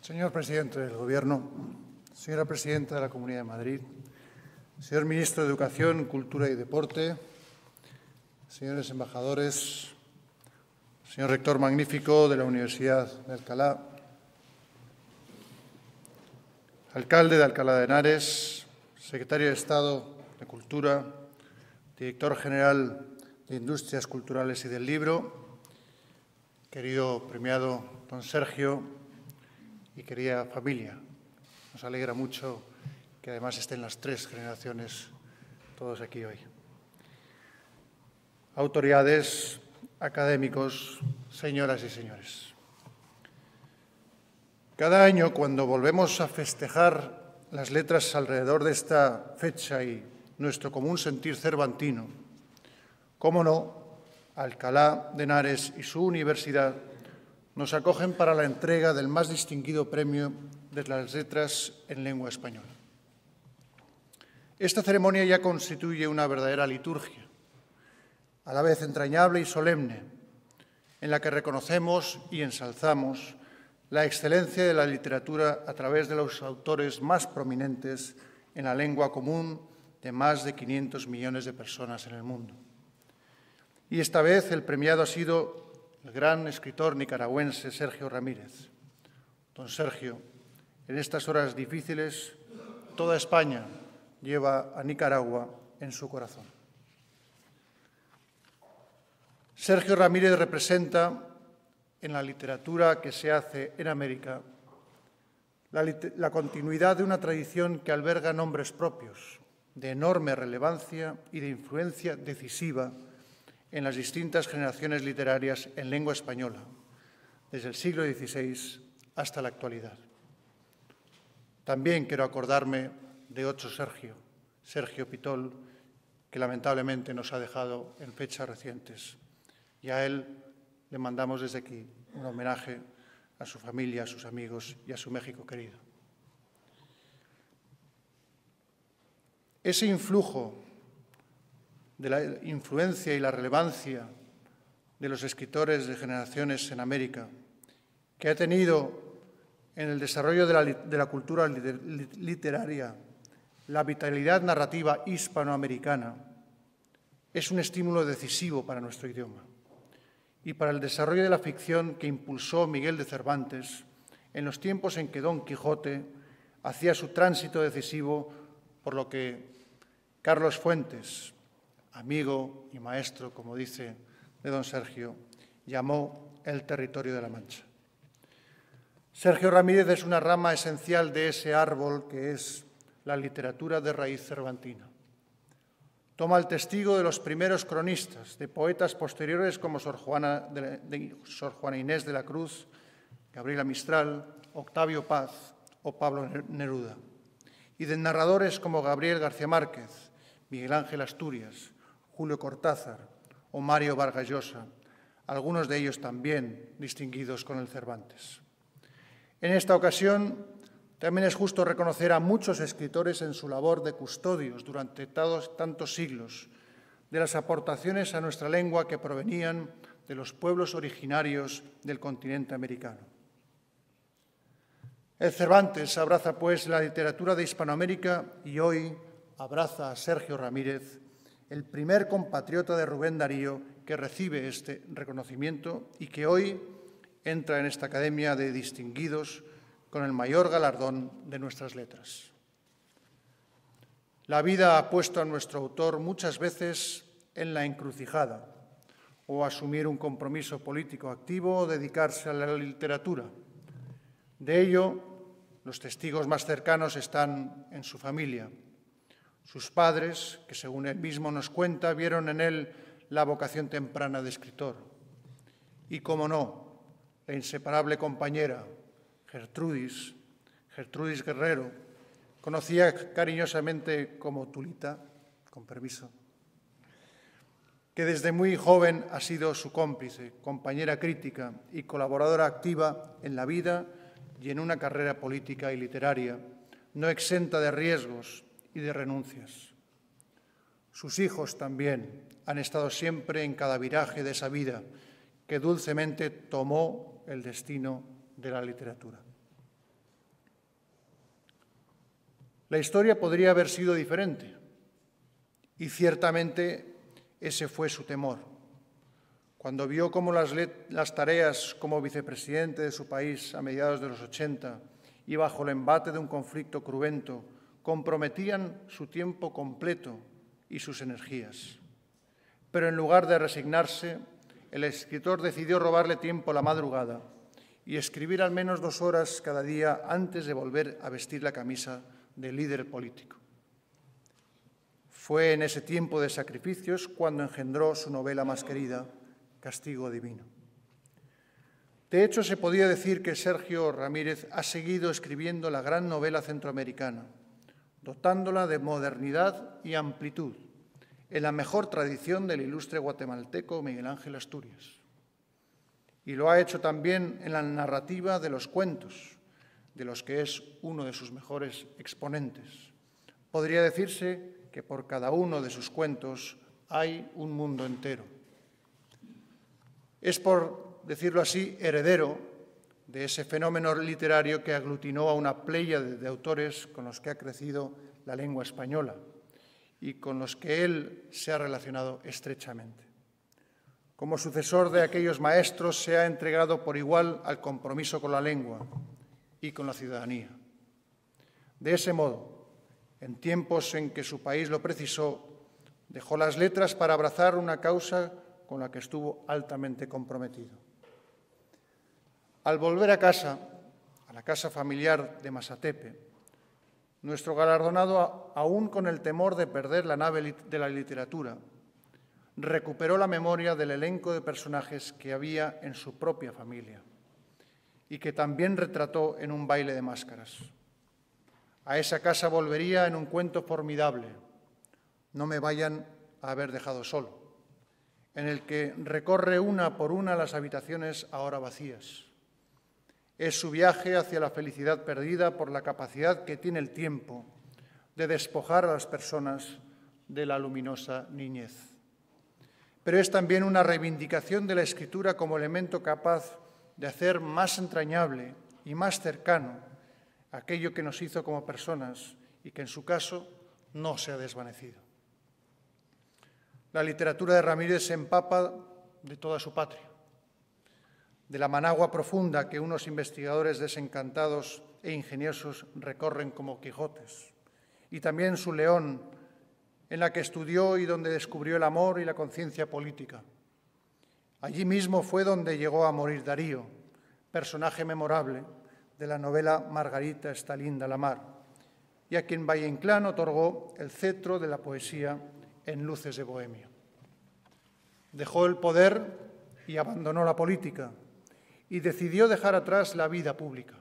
Señor presidente del Gobierno, señora presidenta de la Comunidad de Madrid, señor ministro de Educación, Cultura y Deporte, señores embajadores, señor rector magnífico de la Universidad de Alcalá, alcalde de Alcalá de Henares, secretario de Estado de Cultura, director general de Industrias Culturales y del Libro, querido premiado don Sergio y querida familia. Nos alegra mucho que además estén las tres generaciones todos aquí hoy. Autoridades, académicos, señoras y señores. Cada año, cuando volvemos a festejar las letras alrededor de esta fecha y nuestro común sentir cervantino, cómo no, Alcalá de Henares y su universidad nos acogen para la entrega del más distinguido premio de las letras en lengua española. Esta ceremonia ya constituye una verdadera liturgia, a la vez entrañable y solemne, en la que reconocemos y ensalzamos la excelencia de la literatura a través de los autores más prominentes en la lengua común de más de 500 millones de personas en el mundo. Y esta vez el premiado ha sido el gran escritor nicaragüense Sergio Ramírez. Don Sergio, en estas horas difíciles, toda España lleva a Nicaragua en su corazón. Sergio Ramírez representa en la literatura que se hace en América la continuidad de una tradición que alberga nombres propios, de enorme relevancia y de influencia decisiva en las distintas generaciones literarias en lengua española, desde el siglo XVI hasta la actualidad. También quiero acordarme de otro Sergio, Sergio Pitol, que lamentablemente nos ha dejado en fechas recientes. Y a él le mandamos desde aquí un homenaje a su familia, a sus amigos y a su México querido. Ese influjo de la influencia y la relevancia de los escritores de generaciones en América, que ha tenido en el desarrollo de la cultura literaria la vitalidad narrativa hispanoamericana, es un estímulo decisivo para nuestro idioma y para el desarrollo de la ficción que impulsó Miguel de Cervantes en los tiempos en que Don Quijote hacía su tránsito decisivo por lo que Carlos Fuentes, amigo y maestro, como dice, de don Sergio, llamó el territorio de la Mancha. Sergio Ramírez es una rama esencial de ese árbol que es la literatura de raíz cervantina. Toma el testigo de los primeros cronistas, de poetas posteriores como Sor Juana Inés de la Cruz, Gabriela Mistral, Octavio Paz o Pablo Neruda, y de narradores como Gabriel García Márquez, Miguel Ángel Asturias, Julio Cortázar o Mario Vargas Llosa, algunos de ellos también distinguidos con el Cervantes. En esta ocasión, también es justo reconocer a muchos escritores en su labor de custodios durante tantos siglos de las aportaciones a nuestra lengua que provenían de los pueblos originarios del continente americano. El Cervantes abraza, pues, la literatura de Hispanoamérica y hoy abraza a Sergio Ramírez, el primer compatriota de Rubén Darío que recibe este reconocimiento y que hoy entra en esta Academia de Distinguidos con el mayor galardón de nuestras letras. La vida ha puesto a nuestro autor muchas veces en la encrucijada, o asumir un compromiso político activo o dedicarse a la literatura. De ello, los testigos más cercanos están en su familia. Sus padres, que según él mismo nos cuenta, vieron en él la vocación temprana de escritor. Y, cómo no, la inseparable compañera, Gertrudis Guerrero, conocida cariñosamente como Tulita, con permiso, que desde muy joven ha sido su cómplice, compañera crítica y colaboradora activa en la vida y en una carrera política y literaria, no exenta de riesgos y de renuncias. Sus hijos también han estado siempre en cada viraje de esa vida que dulcemente tomó el destino de la literatura. La historia podría haber sido diferente y ciertamente ese fue su temor. Cuando vio cómo las tareas como vicepresidente de su país a mediados de los 80 y bajo el embate de un conflicto cruento comprometían su tiempo completo y sus energías. Pero en lugar de resignarse, el escritor decidió robarle tiempo a la madrugada y escribir al menos 2 horas cada día antes de volver a vestir la camisa de líder político. Fue en ese tiempo de sacrificios cuando engendró su novela más querida, Castigo Divino. De hecho, se podía decir que Sergio Ramírez ha seguido escribiendo la gran novela centroamericana, dotándola de modernidad y amplitud, en la mejor tradición del ilustre guatemalteco Miguel Ángel Asturias. Y lo ha hecho también en la narrativa de los cuentos, de los que es uno de sus mejores exponentes. Podría decirse que por cada uno de sus cuentos hay un mundo entero. Es, por decirlo así, heredero de ese fenómeno literario que aglutinó a una pléyade de autores con los que ha crecido la lengua española y con los que él se ha relacionado estrechamente. Como sucesor de aquellos maestros, se ha entregado por igual al compromiso con la lengua y con la ciudadanía. De ese modo, en tiempos en que su país lo precisó, dejó las letras para abrazar una causa con la que estuvo altamente comprometido. Al volver a casa, a la casa familiar de Masatepe, nuestro galardonado, aún con el temor de perder la nave de la literatura, recuperó la memoria del elenco de personajes que había en su propia familia y que también retrató en un baile de máscaras. A esa casa volvería en un cuento formidable, No me vayan a haber dejado solo, en el que recorre una por una las habitaciones ahora vacías. Es su viaje hacia la felicidad perdida por la capacidad que tiene el tiempo de despojar a las personas de la luminosa niñez. Pero es también una reivindicación de la escritura como elemento capaz de hacer más entrañable y más cercano aquello que nos hizo como personas y que en su caso no se ha desvanecido. La literatura de Ramírez se empapa de toda su patria, de la Managua profunda que unos investigadores desencantados e ingeniosos recorren como Quijotes, y también su León, en la que estudió y donde descubrió el amor y la conciencia política. Allí mismo fue donde llegó a morir Darío, personaje memorable de la novela Margarita está linda la mar, y a quien Valle Inclán otorgó el cetro de la poesía en Luces de Bohemia. Dejó el poder y abandonó la política, y decidió dejar atrás la vida pública.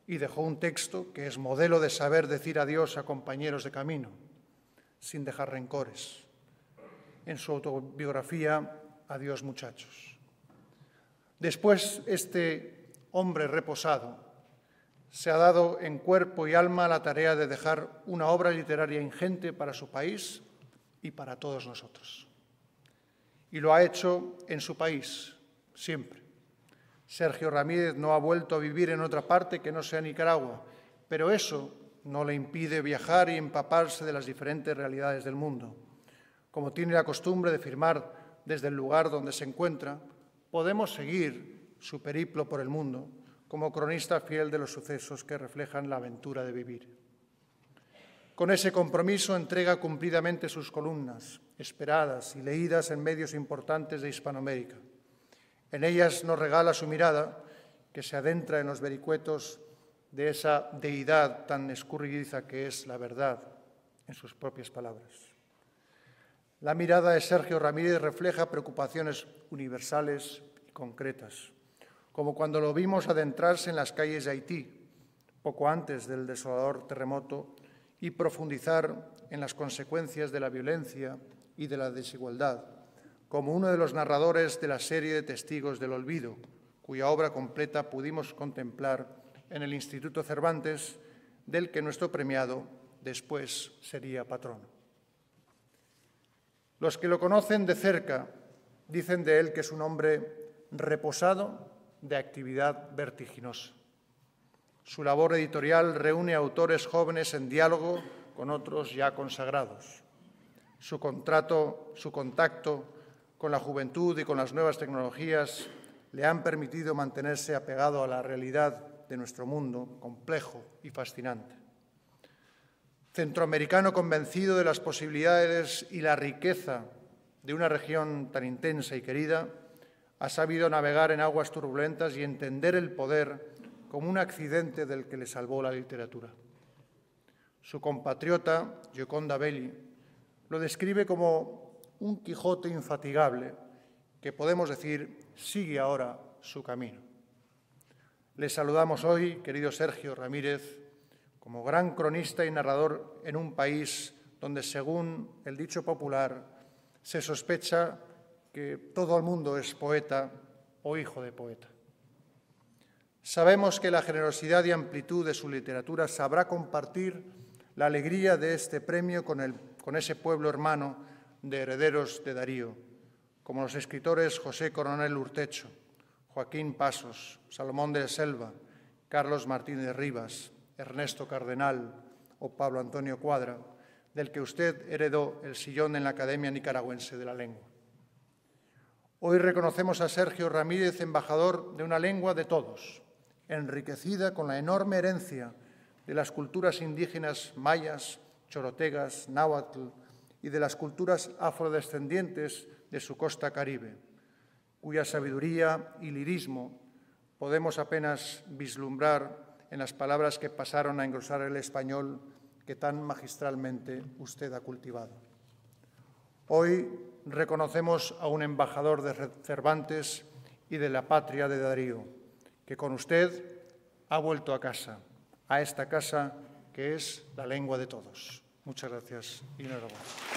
Y dejó un texto que es modelo de saber decir adiós a compañeros de camino, sin dejar rencores. En su autobiografía, Adiós, muchachos. Después, este hombre reposado se ha dado en cuerpo y alma la tarea de dejar una obra literaria ingente para su país y para todos nosotros. Y lo ha hecho en su país, siempre. Sergio Ramírez no ha vuelto a vivir en otra parte que no sea Nicaragua, pero eso no le impide viajar y empaparse de las diferentes realidades del mundo. Como tiene la costumbre de firmar desde el lugar donde se encuentra, podemos seguir su periplo por el mundo como cronista fiel de los sucesos que reflejan la aventura de vivir. Con ese compromiso entrega cumplidamente sus columnas, esperadas y leídas en medios importantes de Hispanoamérica. En ellas nos regala su mirada, que se adentra en los vericuetos de esa deidad tan escurridiza que es la verdad, en sus propias palabras. La mirada de Sergio Ramírez refleja preocupaciones universales y concretas, como cuando lo vimos adentrarse en las calles de Haití, poco antes del desolador terremoto, y profundizar en las consecuencias de la violencia y de la desigualdad, como uno de los narradores de la serie de Testigos del Olvido, cuya obra completa pudimos contemplar en el Instituto Cervantes, del que nuestro premiado después sería patrono. Los que lo conocen de cerca dicen de él que es un hombre reposado de actividad vertiginosa. Su labor editorial reúne autores jóvenes en diálogo con otros ya consagrados. Su contacto con la juventud y con las nuevas tecnologías le han permitido mantenerse apegado a la realidad de nuestro mundo, complejo y fascinante. Centroamericano convencido de las posibilidades y la riqueza de una región tan intensa y querida, ha sabido navegar en aguas turbulentas y entender el poder como un accidente del que le salvó la literatura. Su compatriota, Gioconda Belli, lo describe como un Quijote infatigable que, podemos decir, sigue ahora su camino. Le saludamos hoy, querido Sergio Ramírez, como gran cronista y narrador en un país donde, según el dicho popular, se sospecha que todo el mundo es poeta o hijo de poeta. Sabemos que la generosidad y amplitud de su literatura sabrá compartir la alegría de este premio con ese pueblo hermano de herederos de Darío, como los escritores José Coronel Urtecho, Joaquín Pasos, Salomón de Selva, Carlos Martínez Rivas, Ernesto Cardenal o Pablo Antonio Cuadra, del que usted heredó el sillón en la Academia Nicaragüense de la Lengua. Hoy reconocemos a Sergio Ramírez, embajador de una lengua de todos, enriquecida con la enorme herencia de las culturas indígenas mayas, chorotegas, náhuatl y de las culturas afrodescendientes de su costa caribe, cuya sabiduría y lirismo podemos apenas vislumbrar en las palabras que pasaron a engrosar el español que tan magistralmente usted ha cultivado. Hoy reconocemos a un embajador de Cervantes y de la patria de Darío, que con usted ha vuelto a casa, a esta casa que es la lengua de todos. Muchas gracias y enhorabuena.